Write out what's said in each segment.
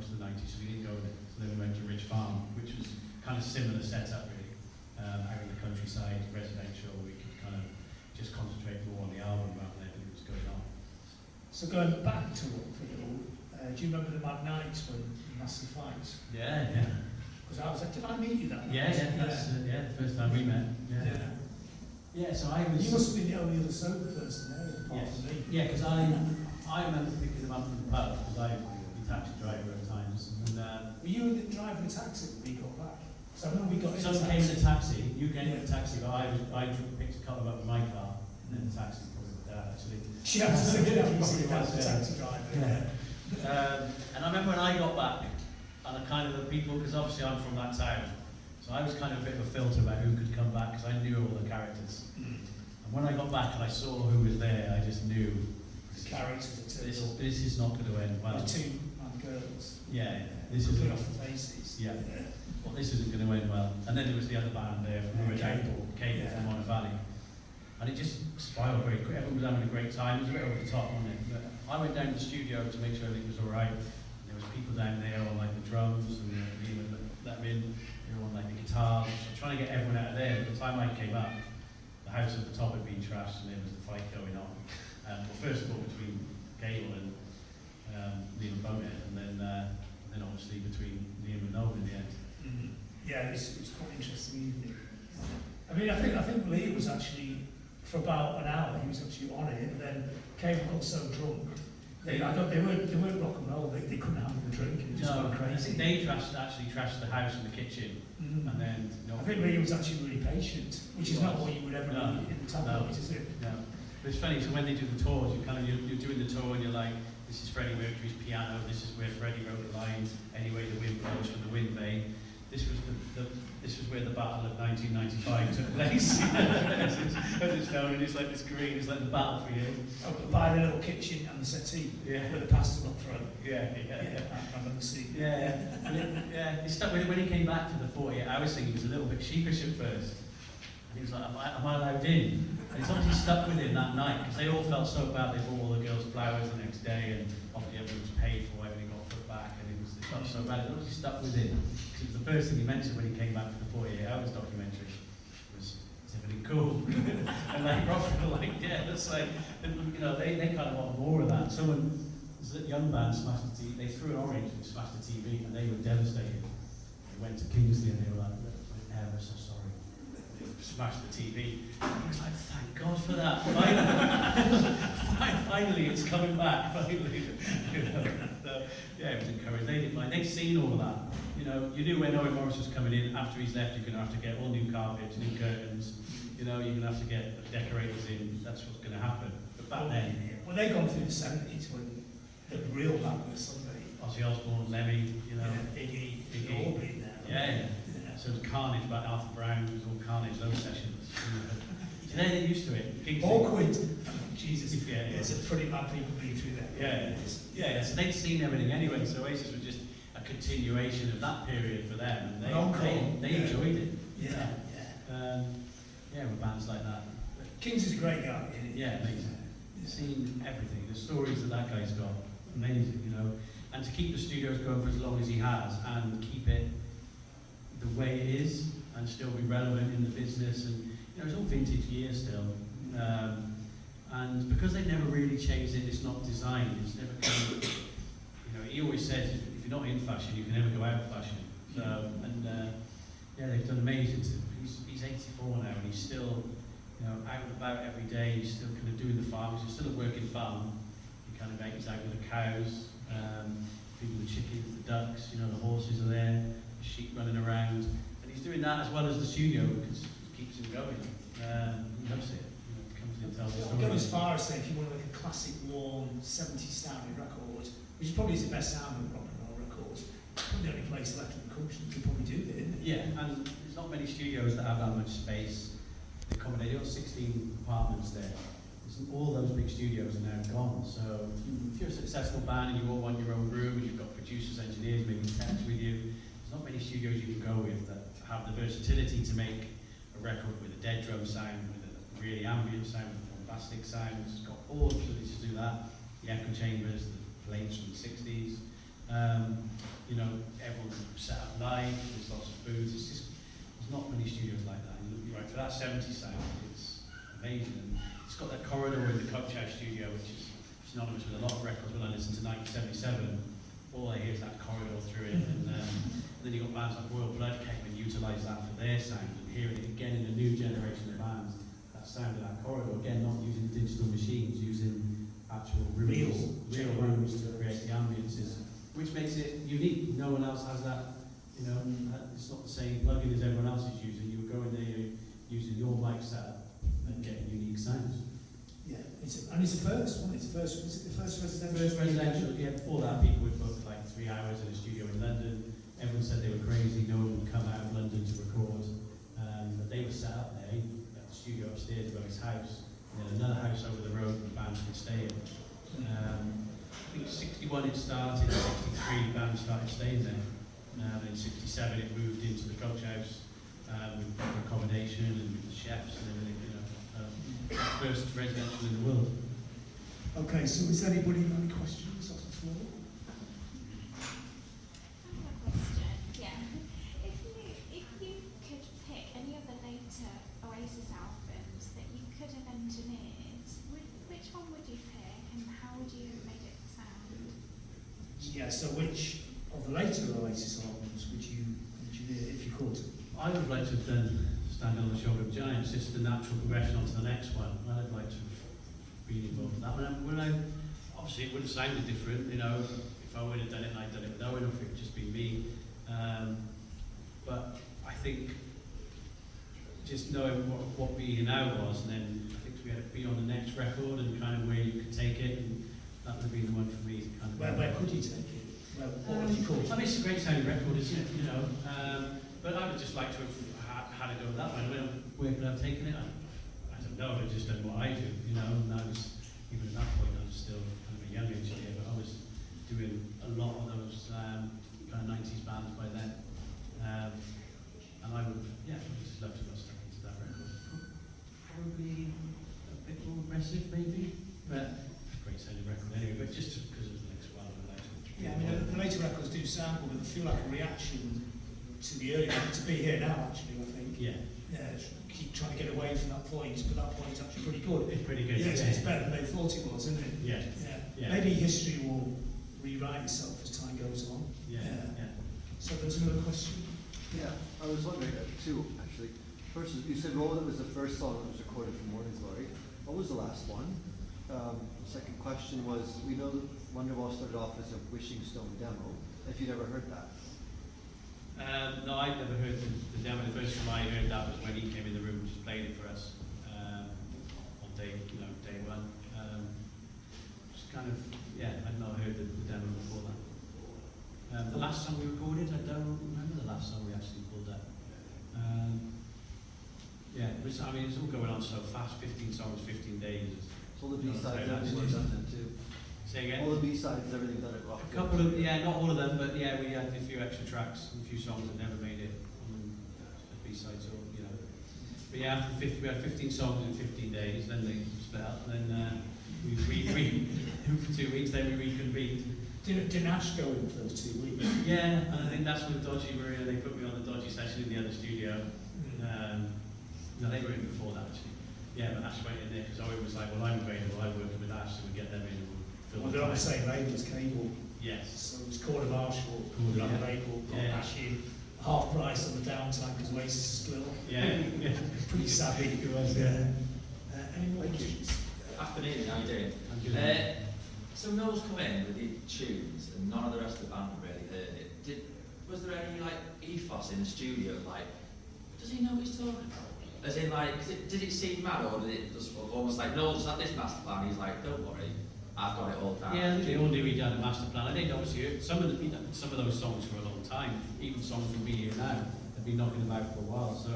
most of the 90s, so we didn't go there. So then we went to Ridge Farm, which was kind of similar setup really, out in the countryside, residential. We could kind of just concentrate more on the album rather than everything that was going on. So going back to Watford, do you remember the Mad Nights when massive fights? Yeah. Because I was like, did I meet you that night? Yeah, the first time we met. Yeah, so I was... You must have been the only other sober person there, apart from me. Yeah, because I remember picking them up from the pub, because I was a taxi driver at times. And, were you driving a taxi when we got back? So I remember we got in a taxi. Some came in a taxi, you came in a taxi, but I picked a couple up in my car, and then the taxi probably with Dad actually. She had to look at you as a taxi driver. And I remember when I got back, and the kind of the people, because obviously I'm from that town, so I was kind of a bit of a filter about who could come back, because I knew all the characters. And when I got back and I saw who was there, I just knew the characters. This is not going to end well. The two girls. Yeah, this is off the faces. Yeah. Well, this isn't going to end well. And then there was the other band there from Cable from Monte Valley. And it just spiraled very quick. Everyone was having a great time. It was a bit over the top, wasn't it? But I went down to the studio to make sure everything was all right. There was people down there on like the drums, and they would let me in. They were on like the guitars, trying to get everyone out of there. By the time I came up, the house at the top had been trashed, and there was a fight going on. Well, first of all between Gable and Liam and Bonehead, and then obviously between Liam and Noel in the end. Yeah, it was quite interesting evening. I mean, I think Liam was actually, for about an hour, he was actually on it, and then Cable got so drunk. They weren't rock and roll. They couldn't handle the drink. It just went crazy. They actually trashed the house and the kitchen, and then. I think Liam was actually really patient, which is not what you would ever do in the tabloids, is it? No. But it's funny. So when they do the tours, you're doing the tour, and you're like, this is Freddie Mercury's piano. This is where Freddie wrote the lines. Anyway, the wind blows from the wind vane. This was where the Battle of 1995 took place. As it's known, and it's like this green, it's like the battlefield. Oh, by the little kitchen and the settee, where the pastor got thrown. Yeah. I remember seeing. He stuck with it when he came back for the 48 hours thing. He was a little bit sheepish at first. And he was like, am I allowed in? And he's obviously stuck with him that night, because they all felt so bad. They bought all the girls flowers the next day, and obviously everyone was paid for everything got put back, and they felt so bad. It obviously stuck with him. It was the first thing he mentioned when he came back for the 48 hours documentary. Was everything cool? And like Robert were like, yeah, that's like, they kind of want more of that. This young band smashed the TV. They threw an orange and smashed the TV, and they were devastated. They went to Kingsley and they were like, we're ever so sorry. They smashed the TV. And he was like, thank God for that. Finally, it's coming back. Finally, So, yeah, it was encouraged. They didn't mind. They'd seen all of that. You knew when Owen Morris was coming in. After he's left, you're going to have to get all new carpets, new curtains. You're going to have to get decorators in. That's what's going to happen. But back then, well, they'd gone through the 70s when the real band was Sunday. Ozzy Osbourne, Lemmy, Iggy, all been there. Yeah. So it was carnage about Arthur Brown. It was all carnage. Those sessions. They're used to it. Awkward. Jesus. It's a pretty bad people being through that. Yeah. So they'd seen everything anyway. So Oasis was just a continuation of that period for them, and they enjoyed it. With bands like that. Kings is a great guy. Yeah, amazing. Seen everything. The stories that guy's got, amazing. And to keep the studios going for as long as he has, and keep it the way it is, and still be relevant in the business, and it's all vintage gear still. And because they've never really changed it, it's not designed. It's never kind of, he always says, if you're not in fashion, you can never go out of fashion. So, they've done amazing. He's 84 now, and he's still, out and about every day. He's still kind of doing the farms. He's still a working farm. He kind of he's out with the cows, feeding the chickens, the ducks. The horses are there, the sheep running around, and he's doing that as well as the studio because it keeps him going. He loves it. Comes in and tells the story. I'll go as far as saying if you want to make a classic, warm, 70s sounding record, which is probably the best sounding rock and roll records, probably the only place left in the country that can probably do that, isn't it? Yeah, and there's not many studios that have that much space. They accommodate. They've got 16 apartments there. All those big studios are now gone. So if you're a successful band and you all want your own room and you've got producers, engineers, maybe techs with you, there's not many studios you can go with that have the versatility to make a record with a dead drum sound, with a really ambient sound, with a bombastic sound. It's got all the facilities to do that. The echo chambers, the plates from the 60s, You know, everyone's set up live, there's lots of booths, it's just, there's not many studios like that. And you're right, for that 70s sound, it's amazing. And it's got that corridor in the Coach House studio, which is synonymous with a lot of records. When I listen to 1977, all I hear is that corridor through it. And then you've got bands like Royal Blood came and utilised that for their sound, and hearing it again in a new generation of bands, that sound of that corridor, again, not using digital machines, using actual real rooms to create the ambiences, which makes it unique. No one else has that, you know, it's not the same plugin as everyone else is using. You go in there, you're using your mic setup and getting unique sounds. Yeah, it's a first one. It's first. Was it the first residential? First residential, yeah. Before that, people would book like 3 hours in a studio in London. Everyone said they were crazy. No one would come out of London to record. But they were set up there, at the studio upstairs above his house. And then another house over the road the bands could stay in. I think 61 it started, 63 bands started staying there. And in 67 it moved into the Coach House with proper accommodation and with the chefs and everything, you know. First residential in the world. Okay, so is anybody got any questions off the floor? I have a question. Yeah. If you could pick any of the later Oasis albums that you could have engineered, which one would you pick and how would you have made it sound? Yeah, so which of the later Oasis albums would you engineer if you could? I would like to have done Stand on the Shoulder of Giants, just the natural progression onto the next one. I'd like to have been involved in that one. Obviously it would have sounded different, you know, if I would have done it and I'd done it with Owen, or if it would just be me. But I think just knowing what Be Here Now was, and then I think we had to be on the next record and kind of where you could take it, and that would have been the one for me. Kind of Where could you take it? What if you could? I mean, it's a great sounding record, isn't it? You know, but I would just like to have had it go that way. Where could I have taken it? I don't know. I've just done what I do, you know. And I was, even at that point, I was still kind of a young engineer, but I was doing a lot of those kind of 90s bands by then. And I would, yeah, I would just love to go stuck into that record. Probably a bit more aggressive, maybe. But great sounding record anyway. But just because of the next one, I'd like to. Yeah, I mean, the later records do sound good, but they feel like a reaction to the early one, to Be Here Now, actually, I think. Yeah. Yeah, keep trying to get away from that point, but that point's actually pretty good. It's pretty good. Yeah, it's better than they thought it was, isn't it? Yeah. Yeah. Maybe history will rewrite itself as time goes on. Yeah. So there's another question. Yeah, I was wondering two actually. First, you said Roll It was the first song that was recorded for Morning Glory. What was the last one? Second question was, we know that Wonderwall started off as a Wishing Stone demo. If you'd ever heard that. No, I'd never heard the demo. The first time I heard that was when he came in the room and just played it for us on day one. Just kind of, yeah, I'd not heard the demo before that. The last song we recorded, I don't remember the last song we actually pulled up. Yeah, it was, I mean, it's all going on so fast. 15 songs, 15 days. So all the B-sides, everything was done then too. Say again? All the B-sides, everything done at Rock. A couple of, yeah, not all of them, but yeah, we had a few extra tracks and a few songs that never made it on the B-sides, or, you know. But yeah, after we had 15 songs in 15 days, then they split up, and then we for 2 weeks, then we reconvened. Did Ash go in for those 2 weeks? Yeah, and I think that's when Dodgy were in. They put me on the Dodgy session in the other studio. No, they were in before that, actually. Yeah, but Ash went in there because Owen was like, well, I'm available, I'm working with Ash, so we get them in and we'll film. Well, they're on the same label as Cable. Yes. So it was Corner Marshall, Corner, another yeah. label, got Yeah. Ash in, half price on the downtime because Oasis is split up. Yeah. Pretty savvy. It was, Yeah. Any more questions? Afternoon, how you doing? I'm good. So Noel's come in with the tunes and none of the rest of the band really heard it. Was there any like ethos in the studio, like, does he know what he's talking about? As in like, did it seem mad or did it just almost like, Noel just had this master plan, he's like, don't worry, I've got it all down. Yeah, they all knew he'd had a master plan. I think obviously some of those songs for a long time, even songs from Be Here Now, have been knocking about for a while. So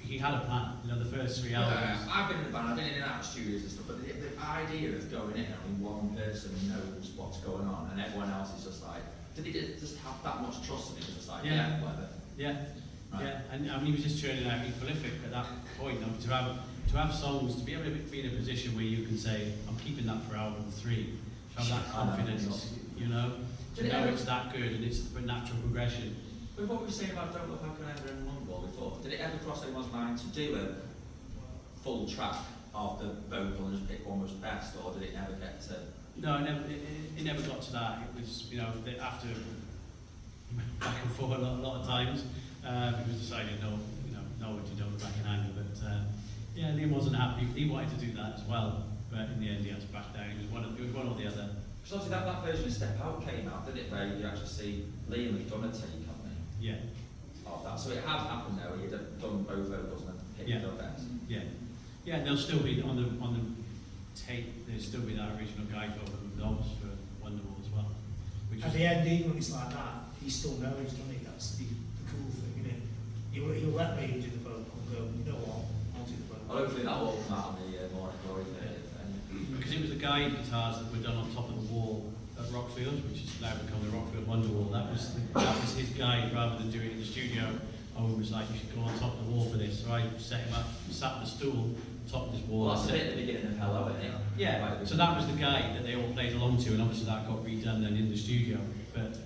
he had a plan. You know, the first 3 albums. I've been in the band, I've been in and out of studios and stuff, but the idea of going in and only one person knows what's going on and everyone else is just like, did he just have that much trust in it? Just like, yeah, whatever. Yeah. Right. Yeah, and I mean, he was just churning out, he's prolific at that point. You know, to have songs, to be able to be in a position where you can say, I'm keeping that for album 3, have that confidence, you know, to Did it know ever- it's that good and it's a natural progression. With what we were saying about Don't Look Like an Ember and Wonderwall before, did it ever cross anyone's mind to do a full track of the vocal and just pick one was best, or did it never get to? No, it never got to that. It was, you know, after back and forth a lot of times, it was decided no, you know, nobody Don't Look Like an Anger. But yeah, Liam wasn't happy. He wanted to do that as well, but in the end he had to back down. It was one or the other. Because obviously that version of Step Out came out, did it? Where you actually see Liam had done a take, hadn't he? Yeah, Of that. So it has happened now, where you'd have done both vocals and then picked Yeah. the best. yeah, yeah. And there'll still be on the tape. There'll still be that original guide vocal with Dobbs for Wonderwall as well. Which At is, the end, even when it's like that, he still knows, doesn't he? That's the cool thing, isn't it? He'll let me do the vocal and go, you know what, I'll do the vocal. Well, hopefully that will come out on the Morning Glory video. because it was the guide guitars that were done on top of the wall at Rockfield, which is now become the Rockfield Wonderwall. That was his guide rather than doing it in the studio. Owen was like, you should go on top of the wall for this. So I set him up, sat on the stool, top of this wall. Well, that's a bit at the beginning of Hello, isn't it? Yeah, Like, so that was the guide that they all played along to, and obviously that got redone then in the studio. But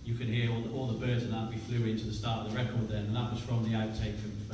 you could hear all the birds and that we flew into the start of the record then, and that was from the outtake of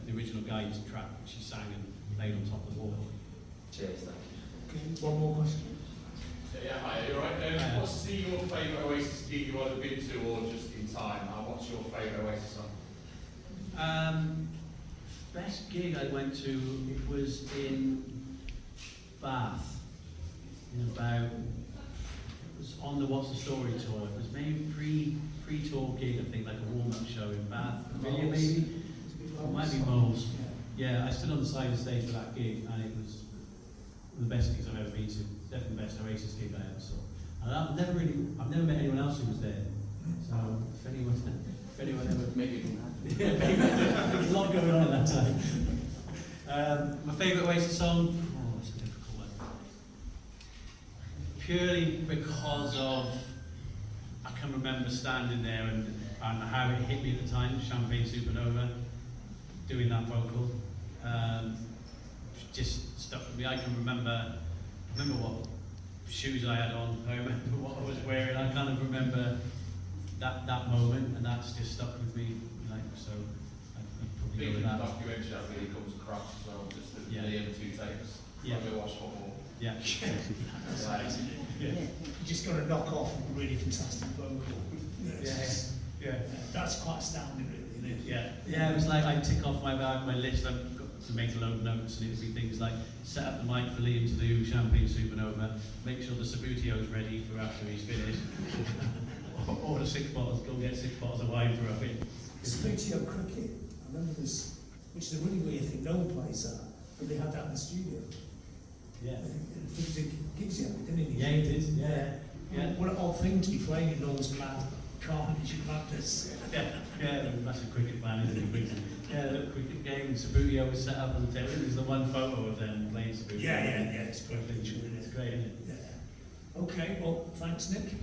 the original guide track, which he sang and played on top of the wall. Cheers, thank you. Okay, one more question. Yeah, hi, are you alright? Hiya. What's your favourite Oasis gig you've either been to or just in time? What's your favourite Oasis song? Best gig I went to, it was in Bath, it was on the What's the Story tour. It was maybe pre-tour gig, I think, like a warm-up show in Bath. Video maybe? It might be Moles. Yeah, I stood on the side of the stage for that gig, and it was one of the best gigs I've ever been to. Definitely the best Oasis gig I ever saw. And I've never met anyone else who was there. So if anyone ever Maybe you can yeah, maybe. There's a lot going on at that time. My favourite Oasis song? Oh, it's a difficult one. Purely because of, I can remember standing there and how it hit me at the time, Champagne Supernova, doing that vocal. Just stuck with me. I can remember what shoes I had on, I remember what I was wearing, I kind of remember that moment, and that's just stuck with me, like, so I'd probably go think with the that. documentary that really comes across as well, just the Yeah. Liam 2 takes. Yeah. Probably watch one more. Yeah. Yeah. You just got to knock off a really fantastic vocal. Yeah. That's quite astounding, really, isn't it? Yeah, it was like I'd tick off my list, I've got to make a load of notes, and it'd be things like set up the mic for Liam to do Champagne Supernova, make sure the Sabutio's ready for after he's finished, order 6 bottles, go get 6 bottles of wine for Owen. Sabutio cricket, I remember this, which is a really weird thing, no one plays that, but they had that in the studio. Yeah. It gives you, didn't it? Yeah, he did, yeah. What an odd thing to be playing in those mad carnage and madness. Yeah, the massive cricket fan, isn't he? Yeah, the cricket game, Sabutio was set up on the table. There's the one photo of them playing Sabutio. Yeah, it's great. It's great, isn't it? Yeah. Okay, well, thanks, Nick.